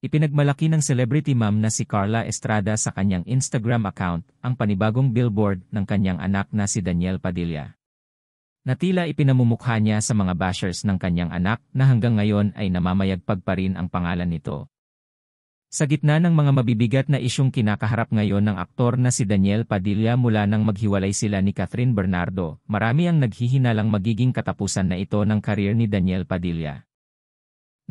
Ipinagmalaki ng celebrity mom na si Carla Estrada sa kanyang Instagram account ang panibagong billboard ng kanyang anak na si Daniel Padilla. Na tila ipinamumukha niya sa mga bashers ng kanyang anak na hanggang ngayon ay namamayagpag pa rin ang pangalan nito. Sa gitna ng mga mabibigat na isyung kinakaharap ngayon ng aktor na si Daniel Padilla mula nang maghiwalay sila ni Catherine Bernardo, marami ang naghihinalang magiging katapusan na ito ng career ni Daniel Padilla.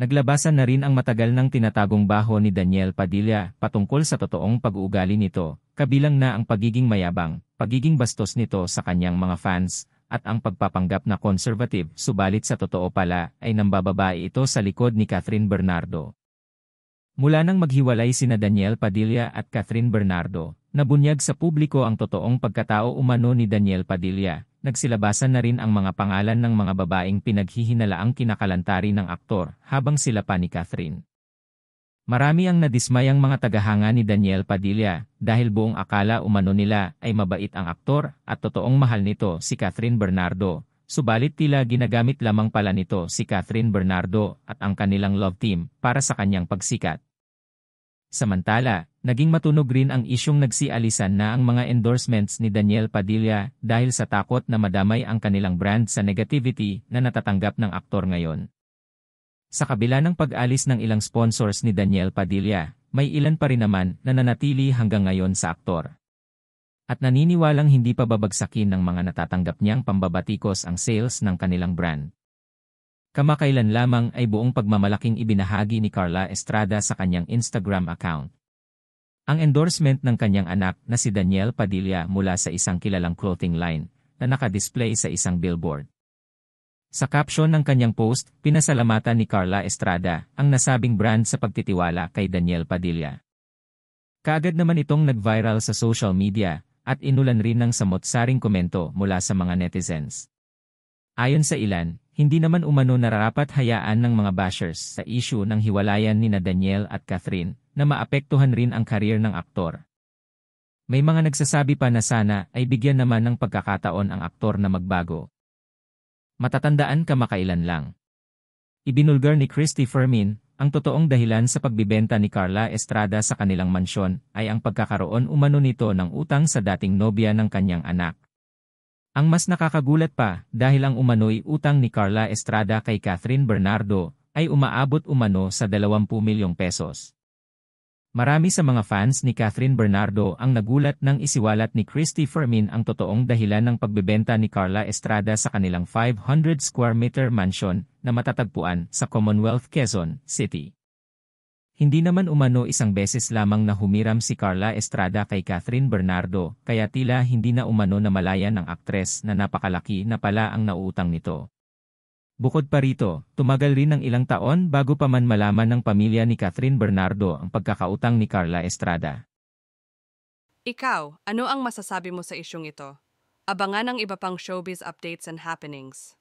Naglabasan na rin ang matagal nang tinatagong baho ni Daniel Padilla patungkol sa totoong pag-uugali nito, kabilang na ang pagiging mayabang, pagiging bastos nito sa kanyang mga fans, at ang pagpapanggap na conservative, subalit sa totoo pala ay nambababae ito sa likod ni Catherine Bernardo. Mula nang maghiwalay sina Daniel Padilla at Catherine Bernardo, nabunyag sa publiko ang totoong pagkatao umano ni Daniel Padilla. Nagsilabasan na rin ang mga pangalan ng mga babaeng pinaghihinalaang kinakalantari ng aktor habang sila pa ni Catherine. Marami ang nadismayang mga tagahanga ni Daniel Padilla dahil buong akala umano nila ay mabait ang aktor at totoong mahal nito si Catherine Bernardo. Subalit tila ginagamit lamang pala nito si Catherine Bernardo at ang kanilang love team para sa kanyang pagsikat. Samantala, naging matunog rin ang isyong nagsialisan na ang mga endorsements ni Daniel Padilla dahil sa takot na madamay ang kanilang brand sa negativity na natatanggap ng aktor ngayon. Sa kabila ng pag-alis ng ilang sponsors ni Daniel Padilla, may ilan pa rin naman na nanatili hanggang ngayon sa aktor. At naniniwalang hindi pa babagsakin ng mga natatanggap niyang pambabatikos ang sales ng kanilang brand. Kamakailan lamang ay buong pagmamalaking ibinahagi ni Carla Estrada sa kanyang Instagram account. Ang endorsement ng kanyang anak na si Daniel Padilla mula sa isang kilalang clothing line na nakadisplay sa isang billboard. Sa caption ng kanyang post, pinasalamatan ni Carla Estrada ang nasabing brand sa pagtitiwala kay Daniel Padilla. Kaagad naman itong nag-viral sa social media at inulan rin ng samot-saring komento mula sa mga netizens. Ayon sa ilan, hindi naman umano nararapat hayaan ng mga bashers sa issue ng hiwalayan nina Daniel at Catherine na maapektuhan rin ang career ng aktor. May mga nagsasabi pa na sana ay bigyan naman ng pagkakataon ang aktor na magbago. Matatandaan kamakailan lang. Ibinulgar ni Christy Fermin, ang totoong dahilan sa pagbibenta ni Carla Estrada sa kanilang mansyon ay ang pagkakaroon umano nito ng utang sa dating nobya ng kanyang anak. Ang mas nakakagulat pa dahil ang umano'y utang ni Carla Estrada kay Catherine Bernardo ay umaabot umano sa 20 milyong pesos. Marami sa mga fans ni Catherine Bernardo ang nagulat nang isiwalat ni Christy Fermin ang totoong dahilan ng pagbebenta ni Carla Estrada sa kanilang 500 square meter mansion na matatagpuan sa Commonwealth, Quezon City. Hindi naman umano isang beses lamang na humiram si Carla Estrada kay Catherine Bernardo, kaya tila hindi na umano namalayan ng aktres na napakalaki na pala ang nauutang nito. Bukod pa rito, tumagal rin ng ilang taon bago pa man malaman ng pamilya ni Catherine Bernardo ang pagkakautang ni Carla Estrada. Ikaw, ano ang masasabi mo sa isyung ito? Abangan ang iba pang showbiz updates and happenings.